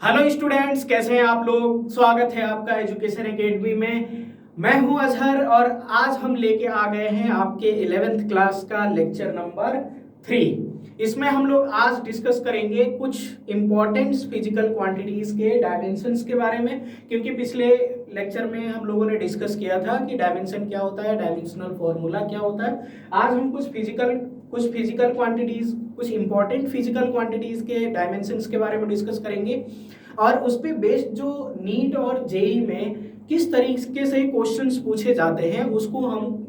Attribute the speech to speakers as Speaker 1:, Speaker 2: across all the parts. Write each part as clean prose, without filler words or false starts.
Speaker 1: Hello students, कैसे हैं आप लोग। स्वागत है आपका एजुकेशन एकेडमी में। मैं हूं अजहर और आज हम लेके आ गए हैं आपके 11th क्लास का लेक्चर नंबर 3। इसमें हम लोग आज डिस्कस करेंगे कुछ इंपॉर्टेंट फिजिकल क्वांटिटीज के डायमेंशंस के बारे में, क्योंकि पिछले लेक्चर में हम लोगों ने डिस्कस किया था कि डायमेंशन क्या होता है, डायमेंशनल फॉर्मूला क्या होता है। आज हम कुछ फिजिकल क्वांटिटीज, कुछ इंपॉर्टेंट फिजिकल क्वांटिटीज के डायमेंशंस के बारे में डिस्कस करेंगे और उस पे बेस्ड जो नीट और जेई में किस तरीके से क्वेश्चंस पूछे जाते हैं उसको हम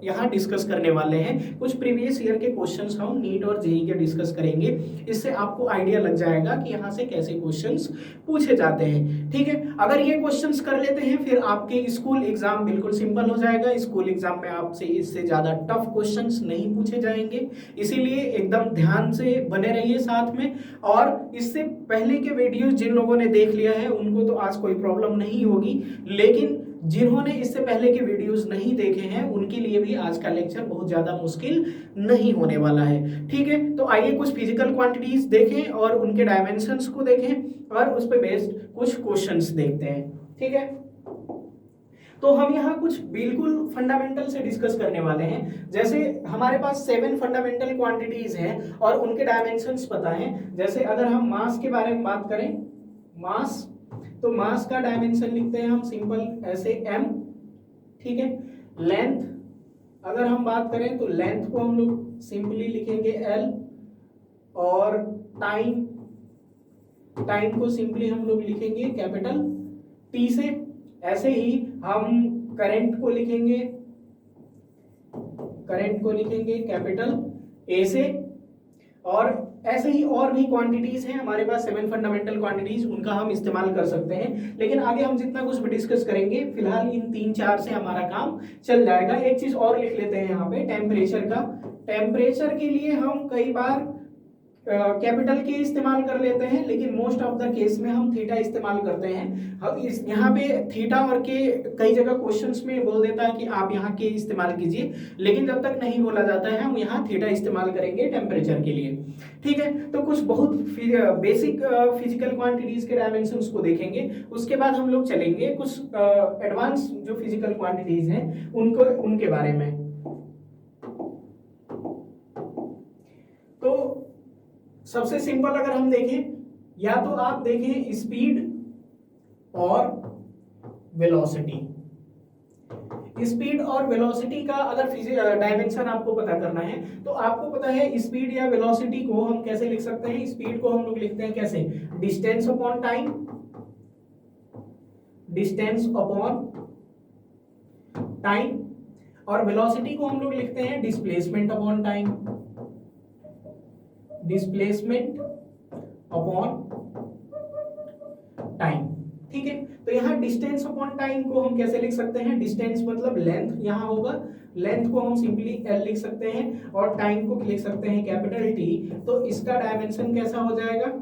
Speaker 1: यहाँ डिस्कस करने वाले हैं। कुछ प्रीवियस ईयर के क्वेश्चंस हम नीट और जेई के डिस्कस करेंगे। इससे आपको आइडिया लग जाएगा कि यहाँ से कैसे क्वेश्चंस पूछे जाते हैं। ठीक है, अगर ये क्वेश्चंस कर लेते हैं फिर आपके स्कूल एग्जाम बिल्कुल सिंपल हो जाएगा। स्कूल एग्जाम में आपसे इससे ज़्यादा टफ क्वेश्चंस नहीं पूछे जाएंगे, इसीलिए एकदम ध्यान से बने रहिए साथ में। और इससे पहले के वीडियोस जिन लोगों ने देख लिया है उनको तो आज कोई प्रॉब्लम नहीं होगी, लेकिन जिन्होंने इससे पहले के वीडियोस नहीं देखे हैं उनके लिए भी आज का लेक्चर बहुत ज़्यादा मुश्किल नहीं होने वाला है। ठीक है, तो आइए कुछ फिजिकल क्वांटिटीज देखें और उनके डायमेंशंस को देखें और उस पर बेस्ड कुछ क्वेश्चंस देखते हैं। ठीक है, तो हम यहाँ कुछ बिल्कुल फंडामेंटल से डिस्कस करने वाले हैं। जैसे हमारे पास 7 फंडामेंटल क्वांटिटीज हैं और उनके डायमेंशंस पता हैं। जैसे अगर हम मास के बारे में बात करें, मास, तो मास का डायमेंशन लिखते हैं हम सिंपल ऐसे m। ठीक है, लेंथ अगर हम बात करें तो लेंथ को हम लोग सिंपली लिखेंगे l, और टाइम को सिंपली हम लोग लिखेंगे कैपिटल T से। ऐसे ही हम करंट को लिखेंगे कैपिटल A से। और ऐसे ही और भी क्वांटिटीज हैं हमारे पास 7 फंडामेंटल क्वांटिटीज, उनका हम इस्तेमाल कर सकते हैं। लेकिन आगे हम जितना कुछ भी डिस्कस करेंगे फिलहाल इन 3-4 से हमारा काम चल जाएगा। एक चीज और लिख लेते हैं यहाँ पे, टेम्परेचर का। टेम्परेचर के लिए हम कई बार कैपिटल के इस्तेमाल कर लेते हैं, लेकिन मोस्ट ऑफ द केस में हम थीटा इस्तेमाल करते हैं। हम इस यहाँ पे थीटा और के कई जगह क्वेश्चंस में बोल देता है कि आप यहाँ के इस्तेमाल कीजिए, लेकिन जब तक नहीं बोला जाता है हम यहाँ थीटा इस्तेमाल करेंगे टेम्परेचर के लिए। ठीक है, तो कुछ बहुत बेसिक फिजिकल क्वांटिटीज के डायमेंशंस को देखेंगे। उसके बाद हम लोग चलेंगे कुछ एडवांस जो फिजिकल क्वांटिटीज हैं उनके बारे में। तो सबसे सिंपल अगर हम देखें, या तो आप देखें स्पीड और वेलोसिटी। स्पीड और वेलोसिटी का अगर डायमेंशन आपको पता करना है तो आपको पता है स्पीड या वेलोसिटी को हम कैसे लिख सकते हैं। स्पीड को हम लोग लिखते हैं कैसे, डिस्टेंस अपॉन टाइम, और वेलोसिटी को हम लोग लिखते हैं डिस्प्लेसमेंट अपॉन टाइम। ठीक है, तो यहाँ डिस्टेंस अपॉन टाइम को हम कैसे लिख सकते हैं, डिस्टेंस मतलब लेंथ यहाँ होगा, लेंथ को हम सिंपली L लिख सकते हैं और टाइम को लिख सकते हैं कैपिटल T। तो इसका डायमेंशन कैसा हो जाएगा,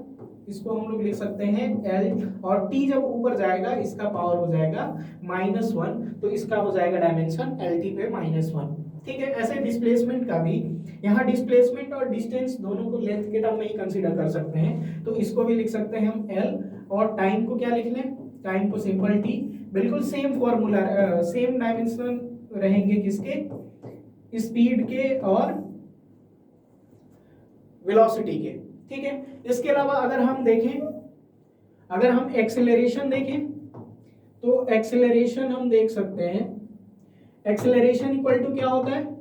Speaker 1: इसको हम लोग लिख सकते हैं L, और T जब ऊपर जाएगा इसका पावर हो जाएगा -1, तो इसका हो जाएगा डायमेंशन LT पे -1। ठीक है, ऐसे डिस्प्लेसमेंट का भी, यहाँ डिस्प्लेसमेंट और डिस्टेंस दोनों को लेंथ के टर्म में ही कंसीडर कर सकते हैं, तो इसको भी लिख सकते हैं हम L। और टाइम को क्या लिख लें, टाइम को सिंपल T। बिल्कुल सेम फॉर्मूला, सेम डायमेंशन रहेंगे किसके, स्पीड के और वेलोसिटी के। ठीक है, इसके अलावा अगर हम देखें, अगर हम एक्सेलरेशन देखें तो एक्सेलरेशन हम देख सकते हैं, एक्सेलरेशन इक्वल टू क्या होता है,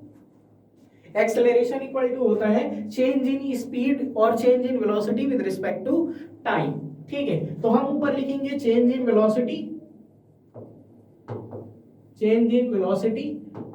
Speaker 1: एक्सेलरेशन इक्वल टू होता है चेंज इन स्पीड और change in velocity with respect to time. ठीक है, तो हम ऊपर लिखेंगे change in velocity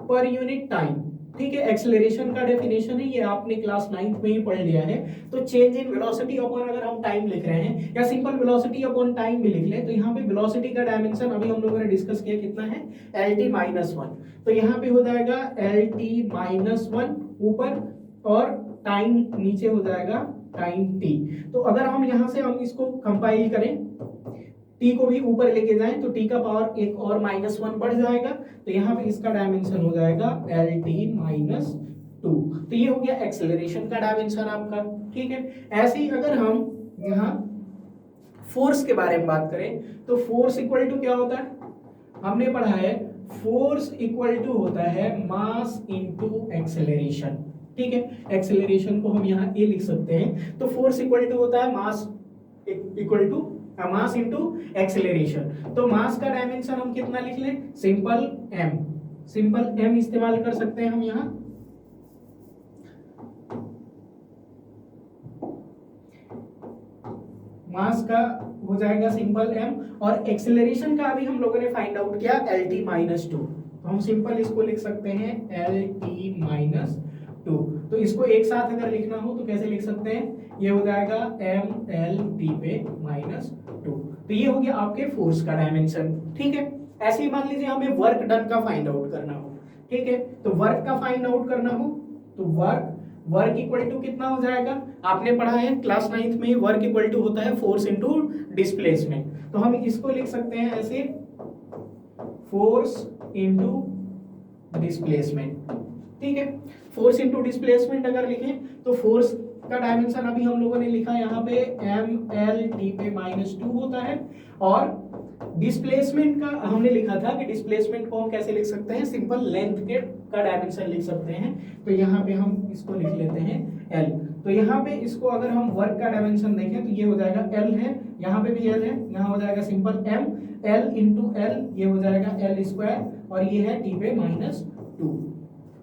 Speaker 1: per unit time. ठीक है, एक्सेलरेशन का डेफिनेशन है, ये आपने क्लास 9th में ही पढ़ लिया है। तो चेंज इन वेलोसिटी अपॉन अगर हम टाइम लिख रहे हैं, या सिंपल वेलोसिटी अपॉन टाइम भी लिख लें, तो यहाँ पे वेलोसिटी का डायमेंशन अभी हम लोगों ने डिस्कस किया कितना है, LT-1। तो यहाँ पे हो जाएगा LT-1 ऊपर और टाइम नीचे हो जाएगा टाइम T। तो अगर हम यहाँ से हम इसको कंपाइल करें, T को भी ऊपर लेके जाएं तो T का पावर एक और -1 बढ़ जाएगा, तो यहाँ पे इसका डायमेंशन हो जाएगा LT-2। तो ये हो गया एक्सेलरेशन का डायमेंशन आपका। ठीक है, ऐसे ही अगर हम यहाँ फोर्स के बारे में बात करें तो फोर्स इक्वल टू क्या होता है, हमने पढ़ा है फोर्स इक्वल टू होता है मास इनटू एक्सेलरेशन। ठीक है, एक्सेलरेशन को हम यहाँ ए लिख सकते हैं। तो फोर्स इक्वल टू होता है mass equal to mass into acceleration. तो मास का डायमेंशन हम कितना लिख लें, सिंपल m, सिंपल m इस्तेमाल कर सकते हैं हम यहाँ। मास का हो जाएगा सिंपल m और एक्सेलरेशन का अभी हम लोगों ने फाइंड आउट किया lt-2, तो हम सिंपल इसको लिख सकते हैं lt-2। तो इसको एक साथ अगर लिखना हो तो कैसे लिख सकते हैं, ये हो जाएगा mlt/-2। तो ये हो गया आपके फोर्स का डायमेंशन। ठीक है, ऐसे ही मान लीजिए हमें वर्क डन का फाइंड आउट करना हो। ठीक है, तो वर्क का फाइंड आउट करना हो तो वर्क इक्वल टू कितना हो जाएगा, आपने पढ़ा है क्लास 9th में, वर्क इक्वल टू होता है फोर्स इनटू डिस्प्लेसमेंट। तो हम इसको लिख सकते हैं ऐसे, फोर्स इनटू डिस्प्लेसमेंट। ठीक है, फोर्स इनटू डिस्प्लेसमेंट अगर लिखें तो फोर्स का डायमेंशन अभी हम लोगों ने लिखा यहाँ पे mlt/-2 होता है, और डिस्प्लेसमेंट का हमने लिखा था कि डिस्प्लेसमेंट को हम कैसे लिख सकते हैं, सिंपल लेंथ के का डायमेंशन लिख सकते हैं। तो यहाँ पे हम इसको लिख लेते हैं l। तो यहाँ पे इसको अगर हम वर्क का डायमेंशन देखें तो ये हो जाएगा l है, यहाँ पे भी l है, यहाँ हो जाएगा simple m, l into l, ये हो जाएगा l², और ये है t/-2।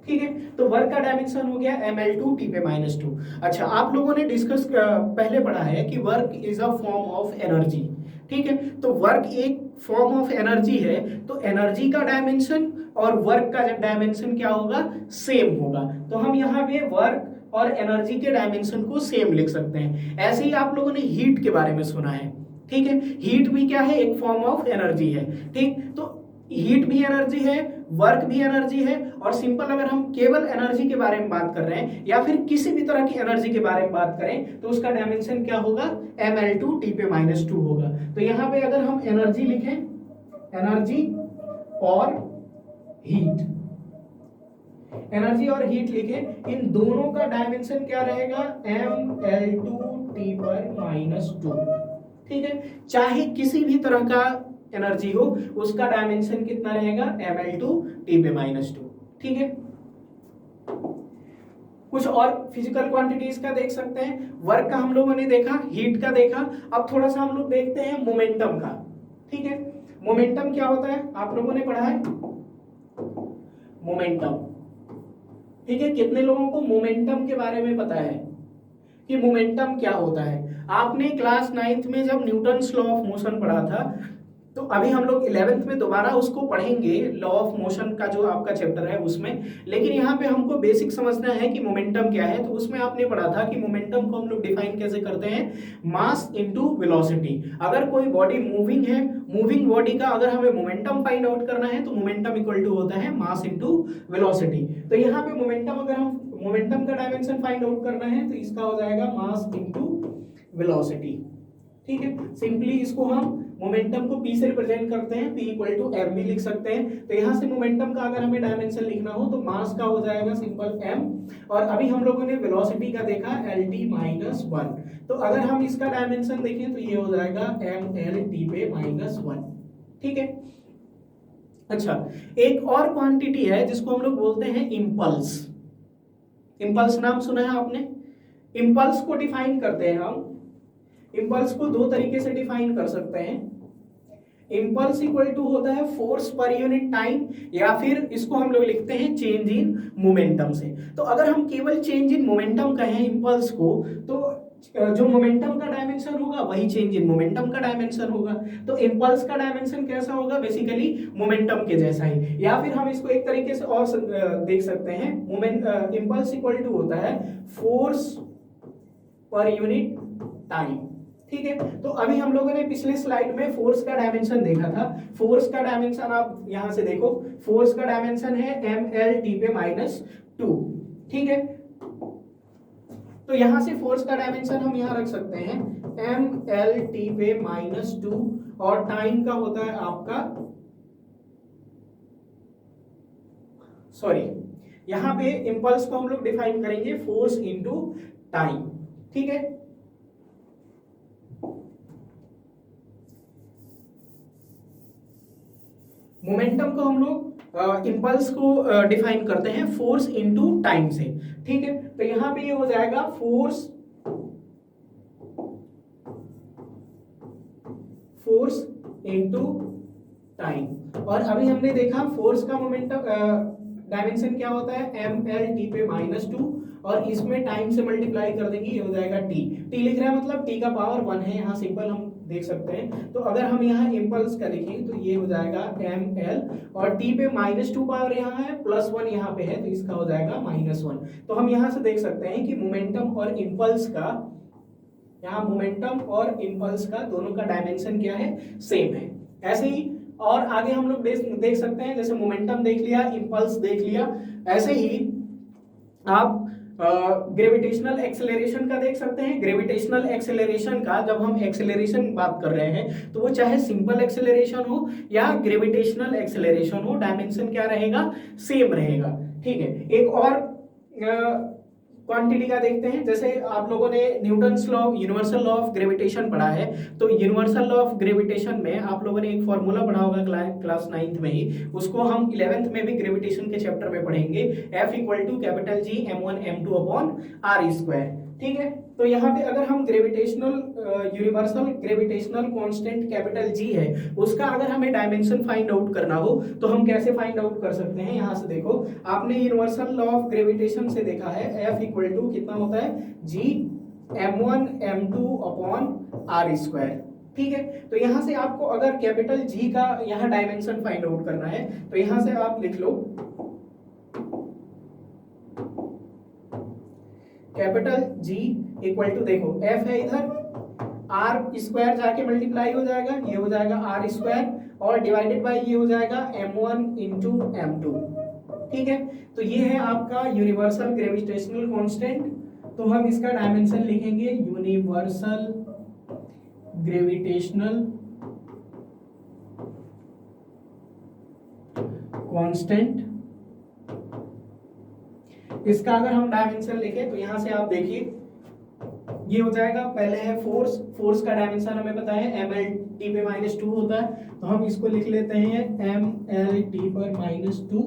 Speaker 1: ठीक है, तो वर्क का डायमेंशन हो गया ml2 t/-2। अच्छा, आप लोगों ने डिस्कस पहले पढ़ा है कि work is a form of energy. ठीक है, तो वर्क एक फॉर्म ऑफ एनर्जी है, तो एनर्जी का डायमेंशन और वर्क का डायमेंशन क्या होगा, सेम होगा। तो हम यहाँ पे वर्क और एनर्जी के डायमेंशन को सेम लिख सकते हैं। ऐसे ही आप लोगों ने हीट के बारे में सुना है। ठीक है, हीट भी क्या है, एक फॉर्म ऑफ एनर्जी है। ठीक, तो हीट भी एनर्जी है, वर्क भी एनर्जी है, और सिंपल अगर हम केवल एनर्जी के बारे में बात कर रहे हैं या फिर किसी भी तरह की एनर्जी के बारे में बात करें तो उसका डायमेंशन क्या होगा, ml2 t/-2 होगा। तो यहाँ पे अगर हम एनर्जी लिखें, एनर्जी और हीट, एनर्जी और हीट लिखें, इन दोनों का डायमेंशन क्या रहेगा, ml2 t/-2। ठीक है, चाहे किसी भी तरह का एनर्जी हो उसका डायमेंशन कितना रहेगा, ml2 t/-2। ठीक है, कुछ और फिजिकल क्वांटिटीज का देख सकते हैं। वर्क का हम लोगों ने देखा, हीट का देखा, अब थोड़ा सा हम लोग देखते हैं मोमेंटम का। ठीक है, मोमेंटम क्या होता है, आप लोगों ने पढ़ा है मोमेंटम। ठीक है, कितने लोगों को मोमेंटम के बारे में पता है कि मोमेंटम क्या होता है। आपने क्लास 9th में जब न्यूटन्स लॉ ऑफ मोशन पढ़ा था, तो अभी हम लोग 11th में दोबारा उसको पढ़ेंगे, लॉ ऑफ मोशन का जो आपका चैप्टर है उसमें। लेकिन यहाँ पे हमको बेसिक समझना है कि मोमेंटम क्या है। तो उसमें आपने पढ़ा था कि मोमेंटम को हम लोग डिफाइन कैसे करते हैं, मास इनटू वेलोसिटी। अगर कोई बॉडी मूविंग है, मूविंग बॉडी का अगर हमें मोमेंटम फाइंड आउट करना है तो मोमेंटम इक्वल टू होता है मास इनटू वेलोसिटी। तो यहाँ पे मोमेंटम, अगर हम मोमेंटम का डायमेंशन फाइंड आउट करना है तो इसका हो जाएगा मास इनटू वेलोसिटी। ठीक है, सिंपली इसको हम मोमेंटम को p से रिप्रेजेंट करते हैं, p इक्वल टू m भी लिख सकते हैं। तो यहाँ से मोमेंटम का अगर हमें डायमेंशन लिखना हो तो मास का हो जाएगा सिंपल m, और अभी हम लोगों ने वेलोसिटी का देखा lt-1। तो अगर हम इसका डायमेंशन देखें तो ये हो जाएगा mlt/-1। ठीक है, अच्छा, एक और क्वांटिटी है जिसको हम लोग बोलते हैं इम्पल्स। इम्पल्स नाम सुना है आपने। इम्पल्स को डिफाइन करते हैं हम, इम्पल्स को दो तरीके से डिफाइन कर सकते हैं। इम्पल्स इक्वल टू होता है फोर्स पर यूनिट टाइम, या फिर इसको हम लोग लिखते हैं चेंज इन मोमेंटम से। तो अगर हम केवल चेंज इन मोमेंटम कहें इम्पल्स को, तो जो मोमेंटम का डायमेंशन होगा वही चेंज इन मोमेंटम का डायमेंशन होगा। तो इम्पल्स का डायमेंशन कैसा होगा, बेसिकली मोमेंटम के जैसा ही। या फिर हम इसको एक तरीके से और देख सकते हैं, इम्पल्स इक्वल टू होता है फोर्स पर यूनिट टाइम। ठीक है, तो अभी हम लोगों ने पिछले स्लाइड में फोर्स का डायमेंशन देखा था। फोर्स का डायमेंशन आप यहां से देखो, फोर्स का डायमेंशन है mlt/-2। ठीक है, तो यहां से फोर्स का डायमेंशन हम यहां रख सकते हैं mlt/-2, और टाइम का होता है आपका, सॉरी, यहां पे इंपल्स को हम लोग डिफाइन करेंगे फोर्स इनटू टाइम। ठीक है, मोमेंटम को हम लोग इम्पल्स को डिफाइन करते हैं फोर्स इनटू टाइम से, ठीक है। तो यहाँ पे ये हो जाएगा फोर्स इनटू टाइम। और अभी हमने देखा फोर्स का मोमेंटम डायमेंशन क्या होता है, एम एल टी पे -2, और इसमें टाइम से मल्टीप्लाई कर देंगे, ये हो जाएगा टी। टी लिख रहा है मतलब टी का पावर 1 है, यहाँ सिंपल हम देख सकते हैं। तो अगर हम यहाँ इम्पल्स का लिखें तो ये हो जाएगा एम एल, और टी पे -2 पावर यहाँ है, +1 यहाँ पे है, तो इसका हो जाएगा -1। तो हम यहाँ से देख सकते हैं कि मोमेंटम और इम्पल्स का, यहाँ मोमेंटम और इम्पल्स का दोनों का डायमेंशन क्या है, सेम है। ऐसे ही और आगे हम लोग देख सकते हैं, जैसे मोमेंटम देख लिया, इम्पल्स देख लिया, ऐसे ही आप ग्रेविटेशनल एक्सेलरेशन का देख सकते हैं। ग्रेविटेशनल एक्सेलरेशन का जब हम एक्सेलरेशन बात कर रहे हैं तो वो चाहे सिंपल एक्सेलरेशन हो या ग्रेविटेशनल एक्सेलरेशन हो, डायमेंशन क्या रहेगा, सेम रहेगा, ठीक है। एक और क्वांटिटी का देखते हैं, जैसे आप लोगों ने Newton's law, universal law of gravitation पढ़ा है। तो यूनिवर्सल लॉ ऑफ ग्रेविटेशन में आप लोगों ने एक फॉर्मूला पढ़ा होगा क्लास 9th में ही, उसको हम 11th में भी ग्रेविटेशन के चैप्टर में पढ़ेंगे, F = capital G m1 m2 upon r², ठीक है। तो यहाँ पे अगर हम gravitational universal gravitational constant capital G है, उसका अगर हमें डायमेंशन फाइंड आउट करना हो तो हम कैसे फाइंड आउट कर सकते हैं। यहाँ से देखो, आपने यूनिवर्सल लॉ ऑफ ग्रेविटेशन से देखा है, F = कितना होता है, G m1 m2 upon r², ठीक है। तो यहाँ से आपको अगर कैपिटल G का यहाँ डायमेंशन फाइंड आउट करना है तो यहाँ से आप लिख लो कैपिटल G = देखो F है इधर, r² जाके मल्टीप्लाई हो जाएगा, ये हो जाएगा r², और डिवाइडेड बाय ये हो जाएगा m1 × m2, ठीक है। तो ये है आपका यूनिवर्सल ग्रेविटेशनल कांस्टेंट। तो हम इसका डायमेंशन लिखेंगे यूनिवर्सल ग्रेविटेशनल कांस्टेंट। इसका अगर हम डायमेंशन लिखें तो यहां से आप देखिए ये हो जाएगा, पहले है फोर्स का डायमेंशन हमें पता है ml t पे -2 होता है, तो हम इसको लिख लेते हैं ml t पर -2,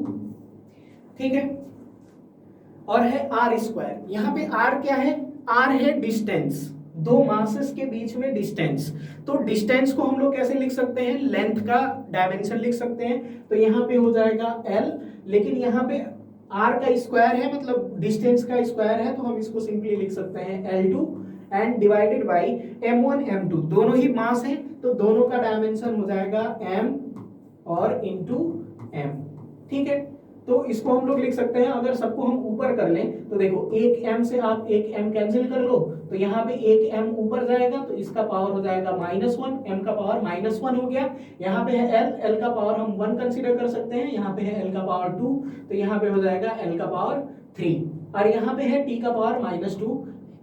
Speaker 1: ठीक है। और है r², यहाँ पे r क्या है, r है डिस्टेंस, दो मासेस के बीच में डिस्टेंस। तो डिस्टेंस को हम लोग कैसे लिख सकते हैं, लेंथ का डायमेंशन लिख सकते हैं। तो यहाँ पे हो जाएगा l, लेकिन यहाँ पे r का स्क्वायर है, मतलब डिस्टेंस का स्क्वायर है, तो हम इसको सिंपली लिख सकते हैं L2 and divided by m1 m2, दोनों ही मास हैं तो दोनों का डायमेंशन हो जाएगा m और इंटू m, ठीक है। तो इसको हम लोग लिख सकते हैं, अगर सबको हम ऊपर कर लें तो देखो एक m से आप एक m कैंसिल कर लो, तो यहाँ पे एक m ऊपर जाएगा तो इसका पावर हो जाएगा -1, m का पावर -1 हो गया। यहाँ पे है l का पावर हम 1 कंसीडर कर सकते हैं, यहाँ पे है l का पावर 2, तो यहाँ पे हो जाएगा l का पावर 3, और यहाँ पे है t का पावर -2,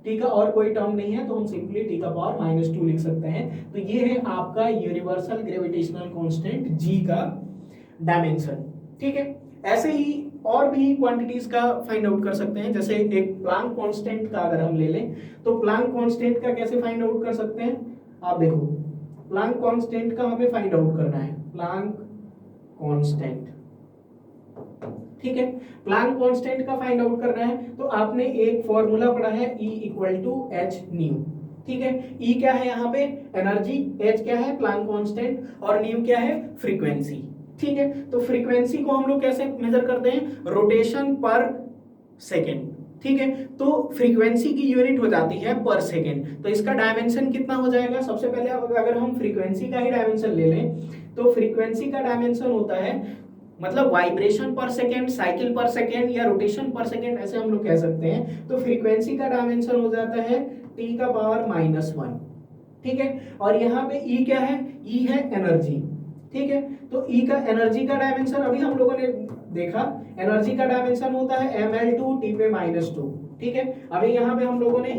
Speaker 1: t का और कोई टर्म नहीं है तो हम सिंपली t का पावर -2 लिख सकते हैं। तो ये है आपका यूनिवर्सल ग्रेविटेशनल कांस्टेंट g का डायमेंशन, ठीक है। ऐसे ही और भी क्वांटिटीज का फाइंड आउट कर सकते हैं, जैसे एक प्लांक कांस्टेंट का अगर हम ले लें तो प्लांक कांस्टेंट का कैसे फाइंड आउट कर सकते हैं, आप देखो प्लांक कांस्टेंट का हमें फाइंड आउट करना है, प्लांक कांस्टेंट, ठीक है। प्लांक कांस्टेंट का फाइंड आउट करना है तो आपने एक फॉर्मूला पढ़ा है E = h², ठीक है। E क्या है यहाँ पे, एनर्जी, h क्या है, प्लांक कांस्टेंट, और न्यू क्या है, फ्रीक्वेंसी, ठीक है। तो फ्रीक्वेंसी को हम लोग कैसे मेजर करते हैं, रोटेशन पर सेकेंड, ठीक है। तो फ्रीक्वेंसी की यूनिट हो जाती है पर सेकेंड, तो इसका डायमेंशन कितना हो जाएगा। सबसे पहले अगर हम फ्रीक्वेंसी का ही डायमेंशन ले लें तो फ्रीक्वेंसी का डायमेंशन होता है, मतलब वाइब्रेशन पर सेकेंड, साइकिल पर सेकेंड या रोटेशन पर सेकेंड, ऐसे हम लोग कह सकते हैं। तो फ्रीक्वेंसी का डायमेंशन हो जाता है t का पावर -1, ठीक है। और यहाँ पे E क्या है, E है एनर्जी, ठीक है। तो E का एनर्जी का डायमेंशन अभी हम लोगों ने देखा, एनर्जी का डायमेंशन होता है ml2 t पे -2, ठीक है। अभी यहाँ पे हम लोगों ने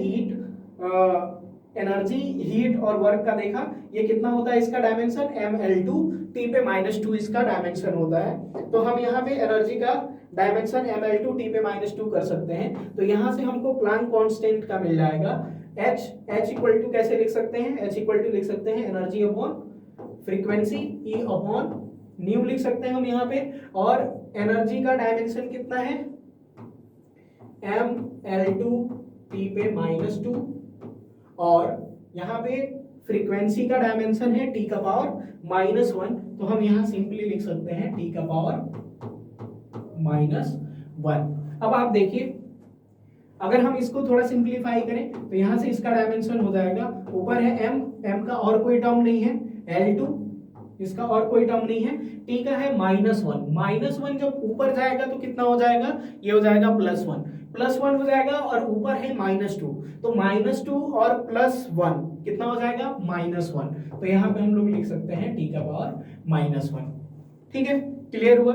Speaker 1: एनर्जी, हीट और वर्क का देखा, ये कितना होता है इसका डायमेंशन, ml2 t पे -2 इसका डायमेंशन होता है। तो हम यहाँ पे एनर्जी का डायमेंशन ml2 t पे -2 कर सकते हैं। तो यहाँ से हमको प्लांक कांस्टेंट का मिल जाएगा h कैसे लिख सकते हैं, h लिख सकते हैं energy upon frequency, E upon new लिख सकते हैं हम यहाँ पे। और एनर्जी का डायमेंशन कितना है, mL2t पे -2, और यहाँ पे फ्रीक्वेंसी का डायमेंशन है t का पावर -1, तो हम यहाँ सिंपली लिख सकते हैं t का पावर -1। अब आप देखिए, अगर हम इसको थोड़ा सिंप्लीफाई करें तो यहाँ से इसका डायमेंशन हो जाएगा, ऊपर है m का और कोई टर्म नहीं है, L2 इसका और कोई टर्म नहीं है, t का है -1 जब ऊपर जाएगा तो कितना हो जाएगा, ये हो जाएगा +1 हो जाएगा, और ऊपर है -2, तो -2 और +1 कितना हो जाएगा, -1। तो यहाँ पे हम लोग लिख सकते हैं t का पावर -1। ठीक है, क्लियर हुआ।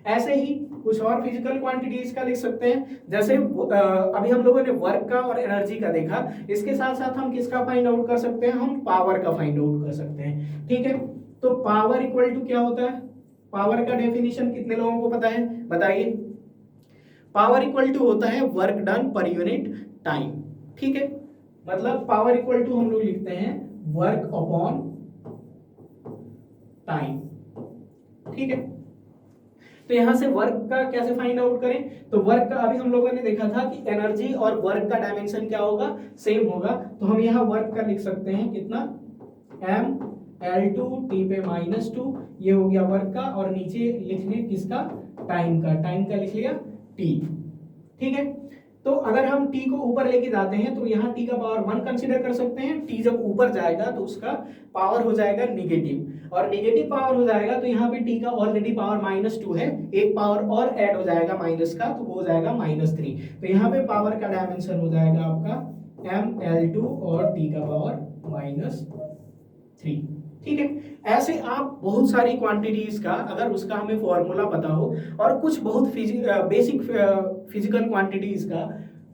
Speaker 1: ऐसे ही कुछ और फिजिकल क्वांटिटीज का लिख सकते हैं, जैसे अभी हम लोगों ने वर्क का और एनर्जी का देखा, इसके साथ साथ हम किसका फाइंड आउट कर सकते हैं, हम पावर का फाइंड आउट कर सकते हैं। ठीक है, तो पावर इक्वल टू क्या होता है, पावर का डेफिनेशन कितने लोगों को पता है, बताइए। पावर इक्वल टू होता है वर्क डन पर यूनिट टाइम। ठीक है, मतलब पावर इक्वल टू हम लोग लिखते हैं वर्क अपॉन टाइम। ठीक है, तो यहां से वर्क का कैसे फाइंड आउट करें, तो वर्क का अभी हम लोगों ने देखा था कि एनर्जी और वर्क का डायमेंशन क्या होगा, सेम होगा, तो हम यहाँ वर्क का लिख सकते हैं कितना, mL2t पे -2, ये हो गया वर्क का, और नीचे लिख लें किसका, टाइम का लिख लिया t। ठीक है, तो अगर हम t को ऊपर लेके जाते हैं तो यहाँ t का पावर 1 कंसीडर कर सकते हैं, t जब ऊपर जाएगा तो उसका पावर हो जाएगा नेगेटिव, और नेगेटिव पावर हो जाएगा तो यहाँ पे t का ऑलरेडी पावर -2 है, एक पावर और ऐड हो जाएगा माइनस का, तो वो हो जाएगा -3। तो यहाँ पे पावर का डायमेंशन हो जाएगा आपका mL2 और t का पावर -3। ठीक है, ऐसे आप बहुत सारी क्वांटिटीज का, अगर उसका हमें फॉर्मूला पता हो, और कुछ बहुत बेसिक फिजिकल क्वांटिटीज का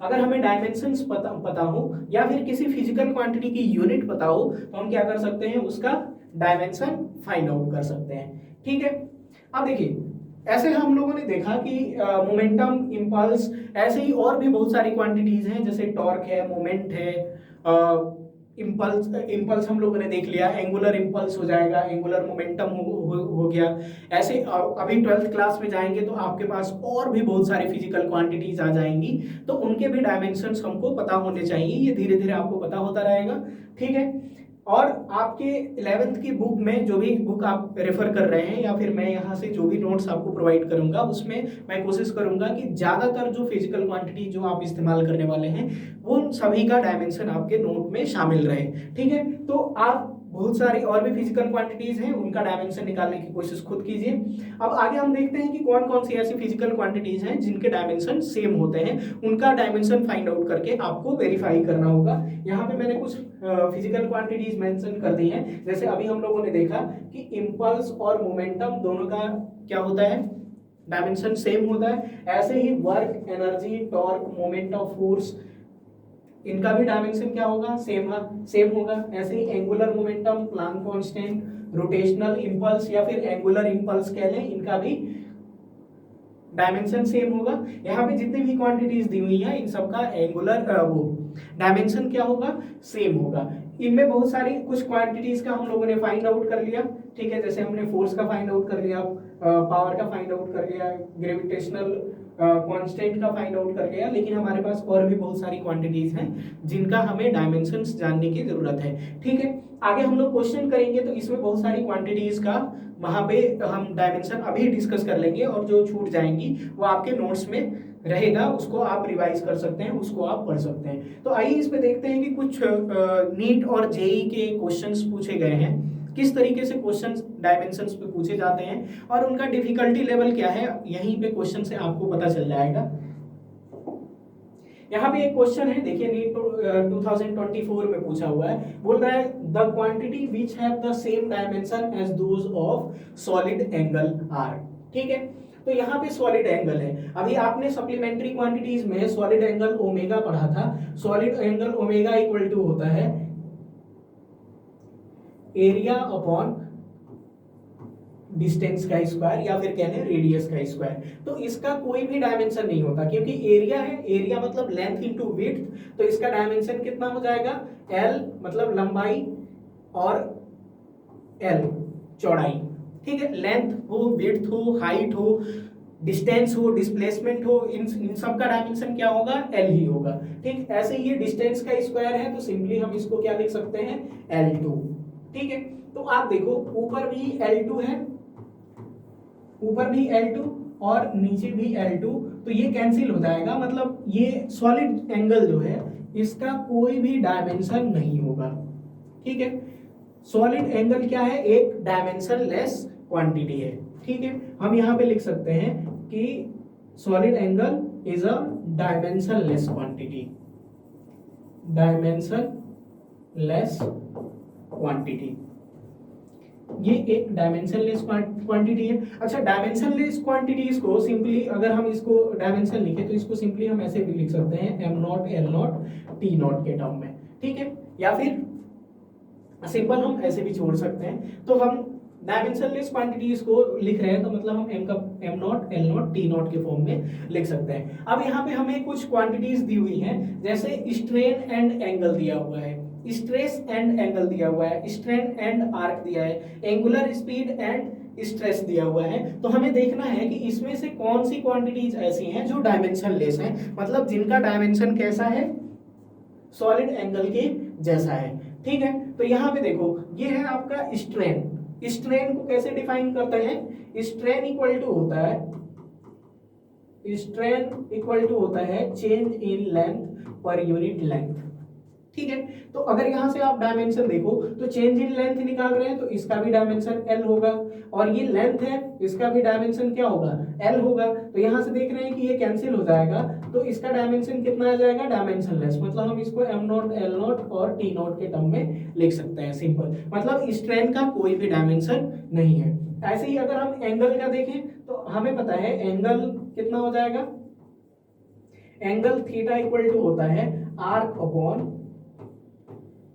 Speaker 1: अगर हमें डायमेंशंस पता हो, या फिर किसी फिजिकल क्वांटिटी की यूनिट पता हो, तो हम क्या कर सकते हैं, उसका डायमेंशन फाइंड आउट कर सकते हैं। ठीक है, अब देखिए, ऐसे हम लोगों ने देखा कि मोमेंटम, इंपल्स, ऐसे ही और भी बहुत सारी क्वांटिटीज हैं, जैसे टॉर्क है, मोमेंट है, इंपल्स हम लोगों ने देख लिया, एंगुलर इंपल्स हो जाएगा, एंगुलर मोमेंटम हो गया। ऐसे अभी 12th क्लास में जाएंगे तो आपके पास और भी बहुत सारी फिजिकल क्वांटिटीज आ जाएंगी, तो उनके भी डायमेंशंस हमको पता होने चाहिए, ये धीरे धीरे आपको पता होता रहेगा। ठीक है, और आपके 11th की बुक में जो भी बुक आप रेफर कर रहे हैं, या फिर मैं यहाँ से जो भी नोट्स आपको प्रोवाइड करूंगा, उसमें मैं कोशिश करूंगा कि ज़्यादातर जो फिजिकल क्वांटिटी जो आप इस्तेमाल करने वाले हैं, वो सभी का डायमेंशन आपके नोट में शामिल रहे। ठीक है, तो आप बहुत सारी और भी फिजिकल क्वांटिटीज हैं, उनका डायमेंशन निकालने की कोशिश खुद कीजिए। अब आगे हम देखते हैं कि कौन कौन सी ऐसी फिजिकल क्वांटिटीज हैं जिनके डायमेंशन सेम होते हैं, उनका डायमेंशन फाइंड आउट करके आपको वेरीफाई करना होगा। यहाँ पे मैंने कुछ फिजिकल क्वांटिटीज मेंशन कर दी हैं, जैसे अभी हम लोगों ने देखा कि इंपल्स और मोमेंटम दोनों का क्या होता है, डायमेंशन सेम होता है। ऐसे ही work, energy, torque, moment of force, इनका भी डायमेंशन क्या होगा, सेम होगा। ऐसे ही angular momentum, Planck constant, rotational impulse या फिर एंगुलर इंपल्स कह लें, इनका भी डायमेंशन सेम होगा। यहाँ पे जितनी भी क्वांटिटीज दी हुई हैं, इन सबका एंगुलर वो डायमेंशन क्या होगा, सेम होगा। इनमें बहुत सारी कुछ क्वांटिटीज का हम लोगों ने फाइंड आउट कर लिया। ठीक है, जैसे हमने फोर्स का फाइंड आउट कर लिया, पावर का फाइंड आउट कर लिया, ग्रेविटेशनल कांस्टेंट का फाइंड आउट कर लिया, लेकिन हमारे पास और भी बहुत सारी क्वांटिटीज हैं जिनका हमें डायमेंशंस जानने की जरूरत है। ठीक है, आगे हम लोग क्वेश्चन करेंगे तो इसमें बहुत सारी क्वांटिटीज का वहां पे हम डायमेंशन अभी डिस्कस कर लेंगे, और जो छूट जाएंगी वो आपके नोट्स में रहेगा, उसको आप रिवाइज कर सकते हैं, उसको आप पढ़ सकते हैं। तो आइए इस पे देखते हैं कि कुछ नीट और जेई के क्वेश्चंस पूछे गए हैं, किस तरीके से क्वेश्चंस डायमेंशंस पे पूछे जाते हैं और उनका डिफिकल्टी लेवल क्या है, यहीं पे क्वेश्चन से आपको पता चल जाएगा। यहाँ पे एक क्वेश्चन है, देखिए नीट 2024 में पूछा हुआ है, बोल रहा है the quantity which have the same dimension as those of solid angle are. ठीक है, तो यहाँ पे सॉलिड एंगल है। अभी आपने सप्लीमेंट्री क्वांटिटीज में सॉलिड एंगल ओमेगा पढ़ा था। Solid angle omega equal to होता है एरिया अपॉन डिस्टेंस का स्क्वायर, या फिर कह लें रेडियस का स्क्वायर। तो इसका कोई भी डायमेंशन नहीं होता, क्योंकि एरिया है, एरिया मतलब लेंथ इनटू विड्थ, तो इसका डायमेंशन कितना हो जाएगा, एल मतलब लंबाई और एल चौड़ाई। ठीक है, लेंथ हो, विड्थ हो, हाइट हो, डिस्टेंस हो, डिस्प्लेसमेंट हो, इन सब का डायमेंशन क्या होगा, एल ही होगा। ठीक, ऐसे ये डिस्टेंस का स्क्वायर है तो सिंपली हम इसको क्या लिख सकते हैं, L2। ठीक है, तो आप देखो ऊपर भी L2 है, ऊपर भी L2 और नीचे भी L2, तो ये कैंसिल हो जाएगा, मतलब ये सॉलिड एंगल जो है इसका कोई भी डायमेंशन नहीं होगा। ठीक है, सॉलिड एंगल क्या है, एक डायमेंशन लेस क्वांटिटी है। ठीक है, हम यहाँ पे लिख सकते हैं कि solid angle is a dimension less quantity, dimension less quantity, ये एक डायमेंशन लेस क्वांटिटी है। अच्छा, डायमेंशन लेस क्वांटिटीज को सिंपली अगर हम इसको डायमेंशन लिखे तो इसको सिंपली हम ऐसे भी लिख सकते हैं am naught L not T not के टर्म में। ठीक है, या फिर सिंपल हम ऐसे भी छोड़ सकते हैं। तो हम डायमेंशन लेस क्वांटिटीज को लिख रहे हैं तो मतलब हम am naught L not T not के फॉर्म में लिख सकते हैं। अब यहाँ पे हमें कुछ क्वांटिटीज दी हुई हैं, जैसे स्ट्रेन एंड एंगल दिया हुआ है, स्ट्रेस एंड एंगल दिया हुआ है, स्ट्रेन एंड आर्क दिया है, एंगुलर स्पीड एंड स्ट्रेस दिया हुआ है। तो हमें देखना है कि इसमें से कौन सी क्वांटिटीज ऐसी हैं जो डायमेंशन लेस हैं, मतलब जिनका डायमेंशन कैसा है, सॉलिड एंगल के जैसा है। ठीक है, तो यहाँ पे देखो ये है आपका स्ट्रेन। स्ट्रेन को कैसे डिफाइन करते हैं, स्ट्रेन इक्वल टू होता है, स्ट्रेन इक्वल टू होता है change in length per unit length. ठीक है, तो अगर यहां से आप डायमेंशन देखो तो चेंज इन लेंथ निकाल रहे हैं तो इसका भी डायमेंशन L होगा, और ये लेंथ है इसका भी डायमेंशन क्या होगा, L होगा। तो यहां से देख रहे हैं कि ये कैंसिल हो जाएगा तो इसका डायमेंशन कितना आ जाएगा, डायमेंशन लेस, मतलब हम इसको एम नॉट एल नॉट और टी नॉट के टर्म में लिख सकते हैं। सिंपल, मतलब स्ट्रेन का कोई भी डायमेंशन नहीं है। ऐसे ही अगर हम एंगल का देखें तो हमें पता है एंगल कितना हो जाएगा, एंगल थीटा इक्वल टू होता है आर्क अपॉन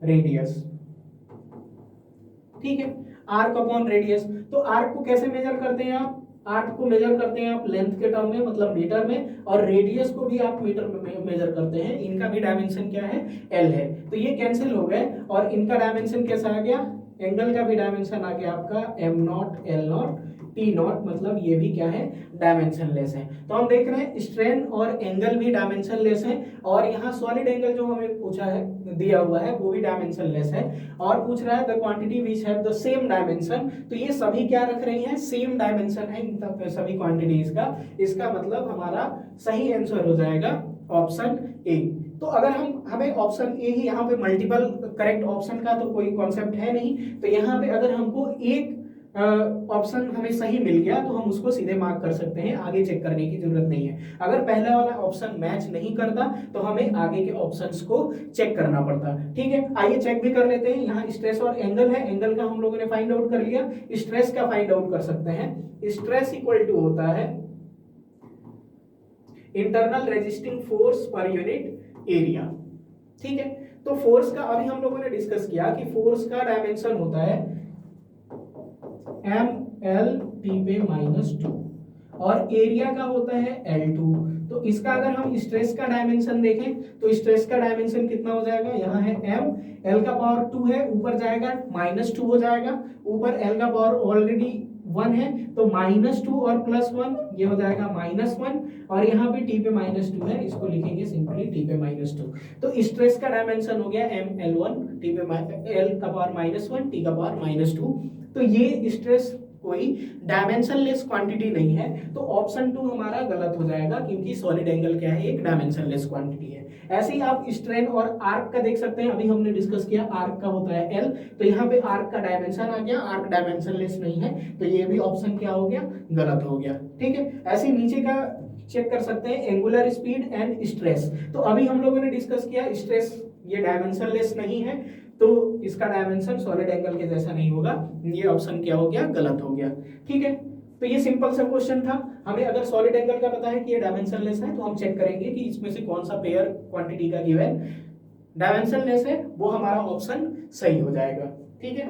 Speaker 1: रेडियस। ठीक है, आर्क अपॉन रेडियस। तो आर्क को कैसे मेजर करते हैं आप, आर्क को मेजर करते हैं आप लेंथ के टर्म में, मतलब मीटर में, और रेडियस को भी आप मीटर में मेजर करते हैं। इनका भी डायमेंशन क्या है, L है। तो ये कैंसिल हो गए और इनका डायमेंशन कैसा आ गया, एंगल का भी डायमेंशन आ गया आपका am naught L not T not, मतलब ये भी क्या है, डायमेंशन लेस है। तो हम देख रहे हैं स्ट्रेन और एंगल भी डायमेंशन लेस है, और यहाँ सॉलिड एंगल जो हमें पूछा है, दिया हुआ है, वो भी डायमेंशन लेस है। और पूछ रहा है the quantity which have the same dimension, तो ये सभी क्या रख रही हैं, सेम डायमेंशन है इन सभी क्वांटिटीज का। इसका मतलब हमारा सही आंसर हो जाएगा ऑप्शन ए। तो अगर हमें ऑप्शन ए ही, यहाँ पे मल्टीपल करेक्ट ऑप्शन का तो कोई कॉन्सेप्ट है नहीं, तो यहाँ पे अगर हमको एक ऑप्शन हमें सही मिल गया तो हम उसको सीधे मार्क कर सकते हैं, आगे चेक करने की जरूरत नहीं है। अगर पहला वाला ऑप्शन मैच नहीं करता तो हमें आगे के ऑप्शंस को चेक करना पड़ता। ठीक है, आइए चेक भी कर लेते हैं। यहाँ स्ट्रेस और एंगल है, एंगल का हम लोगों ने फाइंड आउट कर लिया, स्ट्रेस का फाइंड आउट कर सकते हैं। स्ट्रेस इक्वल टू होता है इंटरनल रेजिस्टिंग फोर्स पर यूनिट एरिया। ठीक है, तो फोर्स का अभी हम लोगों ने डिस्कस किया कि फोर्स का डायमेंशन होता है एम एल टी पे -2 और एरिया का होता है L2। तो इसका अगर हम स्ट्रेस का डायमेंशन देखें तो स्ट्रेस का डायमेंशन कितना हो जाएगा, यहाँ है m, l का पावर 2 है, ऊपर जाएगा -2 हो जाएगा, ऊपर l का पावर ऑलरेडी 1 है तो -2 और +1 ये हो जाएगा -1, और यहाँ पे t पे -2 है, इसको लिखेंगे सिंपली t पे -2। तो स्ट्रेस का डायमेंशन हो गया ml1, t पे l का पावर -1, t का पावर -2। तो ये स्ट्रेस कोई डायमेंशन लेस क्वांटिटी नहीं है, तो ऑप्शन 2 हमारा गलत हो जाएगा, क्योंकि सॉलिड एंगल क्या है, एक डायमेंशन लेस क्वांटिटी है। ऐसे ही आप स्ट्रेन और आर्क का देख सकते हैं, अभी हमने डिस्कस किया आर्क का होता है L, तो यहाँ पे आर्क का डायमेंशन आ गया, आर्क डायमेंशन लेस नहीं है, तो ये भी ऑप्शन क्या हो गया, गलत हो गया। ठीक है, ऐसे नीचे का चेक कर सकते हैं एंगुलर स्पीड एंड स्ट्रेस। तो अभी हम लोगों ने डिस्कस किया स्ट्रेस ये डायमेंशन लेस नहीं है, तो इसका डायमेंशन सॉलिड एंगल के जैसा नहीं होगा, ये ऑप्शन क्या हो गया, गलत हो गया। ठीक है, तो ये सिंपल सा क्वेश्चन था। हमें अगर सॉलिड एंगल का पता है कि ये डायमेंशन लेस है तो हम चेक करेंगे कि इसमें से कौन सा पेयर क्वांटिटी का गिवन डायमेंशन लेस है, वो हमारा ऑप्शन सही हो जाएगा। ठीक है,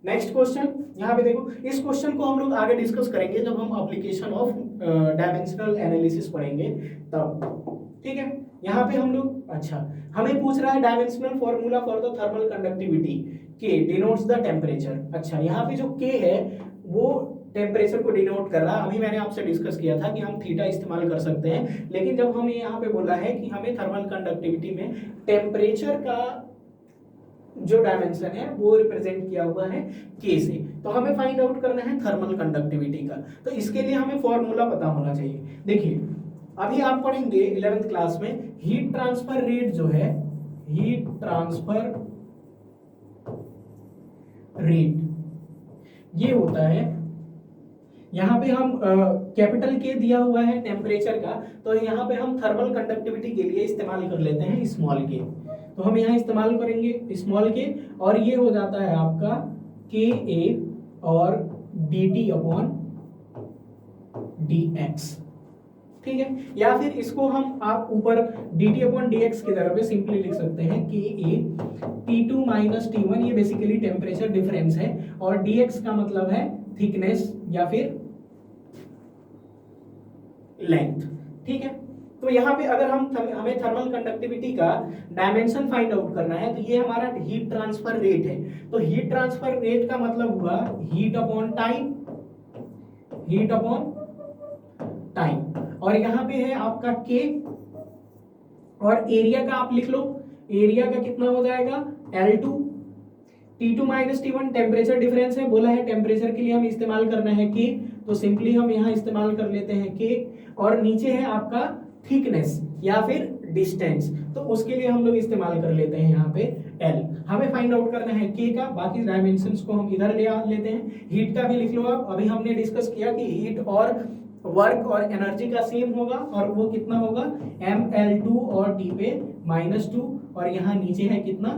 Speaker 1: नेक्स्ट क्वेश्चन यहाँ पे देखो, इस क्वेश्चन को हम लोग आगे डिस्कस करेंगे जब हम एप्लीकेशन ऑफ डायमेंशनल एनालिसिस पढ़ेंगे तब। ठीक है, यहाँ पे हम लोग, अच्छा हमें पूछ रहा है dimensional formula for the thermal conductivity के डिनोट्स द टेम्परेचर। अच्छा यहाँ पे जो के है वो टेम्परेचर को डिनोट कर रहा है। अभी मैंने आपसे डिस्कस किया था कि हम थीटा इस्तेमाल कर सकते हैं, लेकिन जब हमें यहाँ पे बोला है कि हमें थर्मल कंडक्टिविटी में टेम्परेचर का जो डायमेंशन है वो रिप्रेजेंट किया हुआ है के से, तो हमें फाइंड आउट करना है थर्मल कंडक्टिविटी का। तो इसके लिए हमें फॉर्मूला पता होना चाहिए। देखिए अभी आप पढ़ेंगे 11th क्लास में हीट ट्रांसफर रेट जो है, हीट ट्रांसफर रेट ये होता है, यहाँ पे हम कैपिटल के दिया हुआ है टेम्परेचर का, तो यहाँ पे हम थर्मल कंडक्टिविटी के लिए इस्तेमाल कर लेते हैं स्मॉल के। तो हम यहाँ इस्तेमाल करेंगे स्मॉल के, और ये हो जाता है आपका के ए और D T upon D X, ठीक है। या फिर इसको हम आप ऊपर D T upon D X की जगह पे सिंपली लिख सकते हैं K A T two minus T one, ये बेसिकली टेम्परेचर डिफरेंस है, और डी एक्स का मतलब है थिकनेस या फिर लेंथ, ठीक है। तो यहाँ पे अगर हमें थर्मल कंडक्टिविटी का डायमेंशन फाइंड आउट करना है, तो ये हमारा हीट ट्रांसफर रेट है। तो हीट ट्रांसफर रेट का मतलब हुआ heat upon time, heat upon time, और यहाँ पे है आपका के, और एरिया का आप लिख लो, एरिया का कितना हो जाएगा L2, T2 minus T1 temperature difference है, बोला है टेम्परेचर के लिए हम इस्तेमाल करना है के, तो सिंपली हम यहाँ इस्तेमाल कर लेते हैं के, और नीचे है आपका थिकनेस या फिर डिस्टेंस, तो उसके लिए हम लोग इस्तेमाल कर लेते हैं यहाँ पे L। हमें फाइंड आउट करना है के का, बाकी डायमेंशंस को हम इधर ले आ लेते हैं। हीट का भी लिख लो आप, अभी हमने डिस्कस किया कि हीट और वर्क और एनर्जी का सेम होगा, और वो कितना होगा ML2 और T पे -2, और यहाँ नीचे है कितना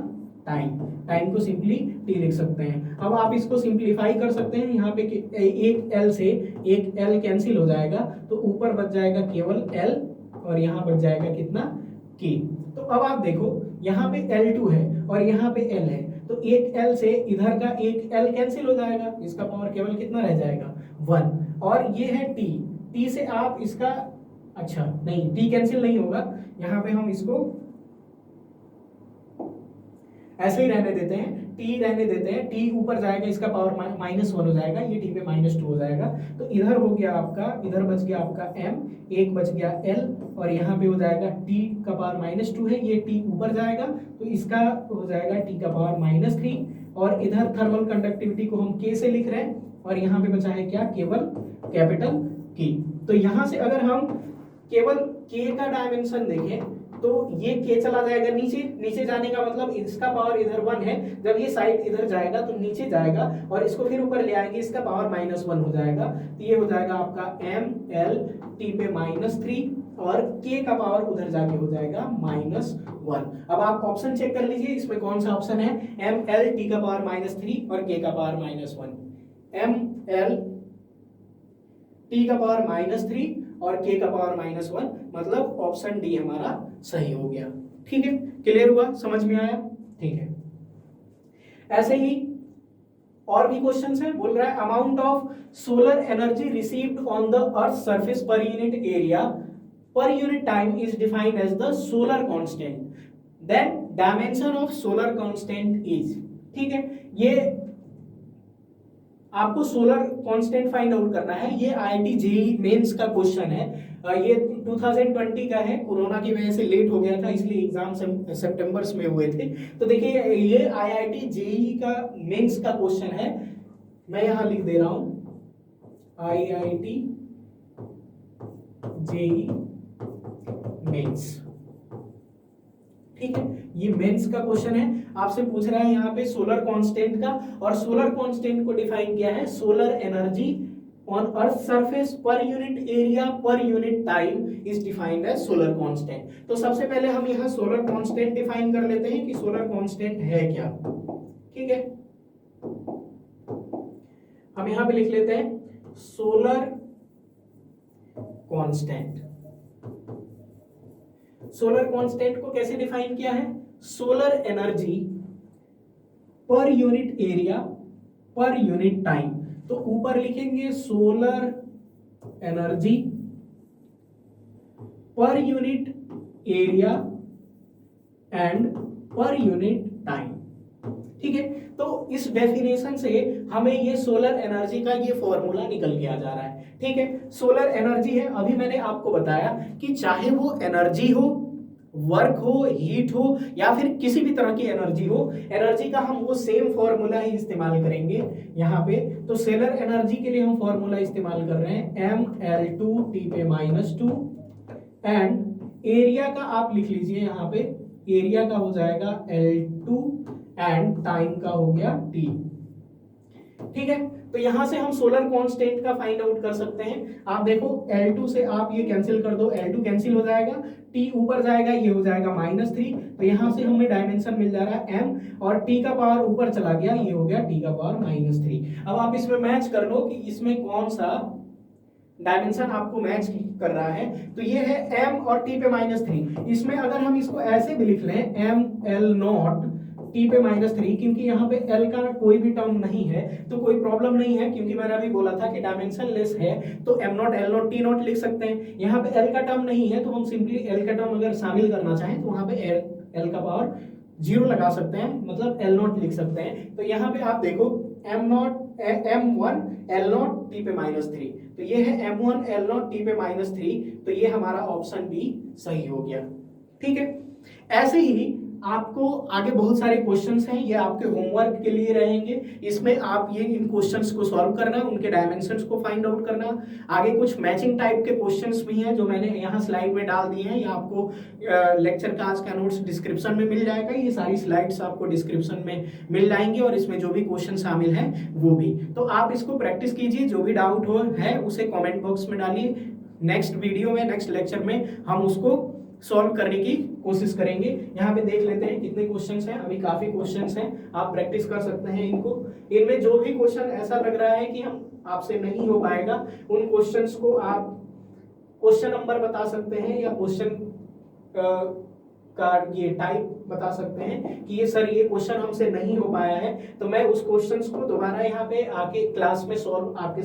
Speaker 1: टाइम, टाइम को सिंपली T लिख सकते हैं। अब आप इसको सिंप्लीफाई कर सकते हैं, यहाँ पे एक L से एक L कैंसिल हो जाएगा, तो ऊपर बच जाएगा केवल L, और यहाँ बच जाएगा कितना K। तो अब आप देखो यहाँ पे L2 है और यहाँ पे L है, तो एक L से इधर का एक L कैंसिल हो जाएगा, इसका पावर केवल कितना रह जाएगा 1, और ये है T, T से आप इसका, अच्छा नहीं T कैंसिल नहीं होगा, यहाँ पे हम इसको ऐसे ही रहने देते हैं, T रहने देते हैं, T ऊपर जाएगा, इसका पावर -1 हो जाएगा, ये T पे -2 हो जाएगा, तो इधर हो गया आपका, इधर बच गया आपका M, एक बच गया L, और यहाँ पे हो जाएगा T का पावर -2 है, ये T ऊपर जाएगा, तो इसका हो जाएगा T का पावर -3, और इधर थर्मल कंडक्टिविटी को हम K से लिख रहे हैं, और यहाँ पे बचा है क्या केवल कैपिटल K। तो यहाँ से अगर हम केवल K का डायमेंशन देखें तो ये K चला जाएगा नीचे, नीचे जाने का मतलब इसका पावर इधर 1 है, जब ये साइड इधर जाएगा तो नीचे जाएगा, और इसको फिर ऊपर ले आएंगे, इसका पावर -1 हो जाएगा, तो ये हो जाएगा आपका ML T पे -3, और K का पावर उधर जाके हो जाएगा -1। अब आप ऑप्शन चेक कर लीजिए, इसमें कौन सा ऑप्शन है, ML T का पावर -3 और K का पावर -1, ML T का पावर -3 और K का पावर -1, मतलब ऑप्शन डी हमारा सही हो गया। ठीक है, क्लियर हुआ, समझ में आया? ठीक है, ऐसे ही और भी क्वेश्चंस हैं। बोल रहा है amount of solar energy received on the earth surface per unit area per unit time is defined as the solar constant, then dimension of solar constant is. ठीक है, ये आपको सोलर कांस्टेंट फाइंड आउट करना है। ये IIT JEE mains का question है, ये 2020 का है, कोरोना की वजह से लेट हो गया था, इसलिए एग्जाम सितंबर में हुए थे। तो देखिए ये IIT JEE का मेंस का क्वेश्चन है, मैं यहाँ लिख दे रहा हूँ IIT JEE मेंस। ठीक है, ये मेंस का क्वेश्चन है, आपसे पूछ रहा है यहाँ पे सोलर कांस्टेंट का, और सोलर कांस्टेंट को डिफाइन किया है solar energy on earth surface per unit area per unit time is defined as solar constant. तो सबसे पहले हम यहाँ सोलर कांस्टेंट डिफाइन कर लेते हैं कि सोलर कांस्टेंट है क्या। ठीक है, हम यहाँ पे लिख लेते हैं सोलर कांस्टेंट। सोलर कांस्टेंट को कैसे डिफाइन किया है, सोलर एनर्जी पर unit area per unit time. तो ऊपर लिखेंगे सोलर एनर्जी पर यूनिट एरिया एंड पर यूनिट टाइम। ठीक है, तो इस डेफिनेशन से हमें ये सोलर एनर्जी का ये फॉर्मूला निकल के आ जा रहा है। ठीक है, सोलर एनर्जी है, अभी मैंने आपको बताया कि चाहे वो एनर्जी हो, वर्क हो, हीट हो या फिर किसी भी तरह की एनर्जी हो, एनर्जी का हम वो सेम फॉर्मूला ही इस्तेमाल करेंगे यहाँ पे। तो सोलर एनर्जी के लिए हम फॉर्मूला इस्तेमाल कर रहे हैं mL2T⁻², एंड एरिया का आप लिख लीजिए यहाँ पे, एरिया का हो जाएगा L2 एंड टाइम का हो गया T। ठीक है, तो यहां से हम सोलर कांस्टेंट का फाइंड आउट कर सकते हैं। आप देखो L2 से आप ये कैंसिल कर दो, L2 कैंसिल हो जाएगा, T ऊपर जाएगा, ये हो जाएगा -3, तो यहां से हमें डायमेंशन मिल जा रहा है m, और T का पावर ऊपर चला गया, ये हो गया T का पावर -3। अब आप इसमें मैच कर लो कि इसमें कौन सा डायमेंशन आपको मैच कर रहा है। तो ये है m और T पे -3। इसमें अगर हम इसको ऐसे भी लिख लें mL0 T पे -3, क्योंकि यहाँ पे L का कोई भी टर्म नहीं है तो कोई प्रॉब्लम नहीं है, क्योंकि मैंने अभी बोला था कि डायमेंशन लेस है तो m0 L0 T0 लिख सकते हैं। यहाँ पे L का टर्म नहीं है तो हम सिंपली L का टर्म अगर शामिल करना चाहें तो वहां पे L का पावर 0 लगा सकते हैं, मतलब L0 लिख सकते हैं। तो यहाँ पे आप देखो m1 L0 T पे -3, तो ये है m1 L0 T पे -3, तो ये हमारा ऑप्शन बी सही हो गया। ठीक है, ऐसे ही आपको आगे बहुत सारे क्वेश्चंस हैं, ये आपके होमवर्क के लिए रहेंगे। इसमें आप ये इन क्वेश्चंस को सॉल्व करना, उनके डायमेंशंस को फाइंड आउट करना। आगे कुछ मैचिंग टाइप के क्वेश्चंस भी हैं जो मैंने यहाँ स्लाइड में डाल दिए हैं, या आपको लेक्चर का आज का नोट्स डिस्क्रिप्शन में मिल जाएगा। ये सारी स्लाइड्स आपको डिस्क्रिप्शन में मिल जाएंगी और इसमें जो भी क्वेश्चन शामिल हैं वो भी। तो आप इसको प्रैक्टिस कीजिए, जो भी डाउट हो है उसे कॉमेंट बॉक्स में डालिए। नेक्स्ट वीडियो में, नेक्स्ट लेक्चर में हम उसको सॉल्व करने की कोशिश करेंगे। यहाँ पे देख लेते हैं कितने क्वेश्चंस हैं, अभी काफी क्वेश्चंस हैं, आप प्रैक्टिस कर सकते हैं इनको। इनमें जो भी क्वेश्चन ऐसा लग रहा है कि हम आपसे नहीं हो पाएगा, उन क्वेश्चंस को आप क्वेश्चन नंबर बता सकते हैं या क्वेश्चन का ये टाइप बता सकते हैं कि ये सर ये क्वेश्चन हमसे नहीं हो पाया है, तो मैं उस क्वेश्चंस को दोबारा यहाँ पे आके क्लास में सॉल्व आपके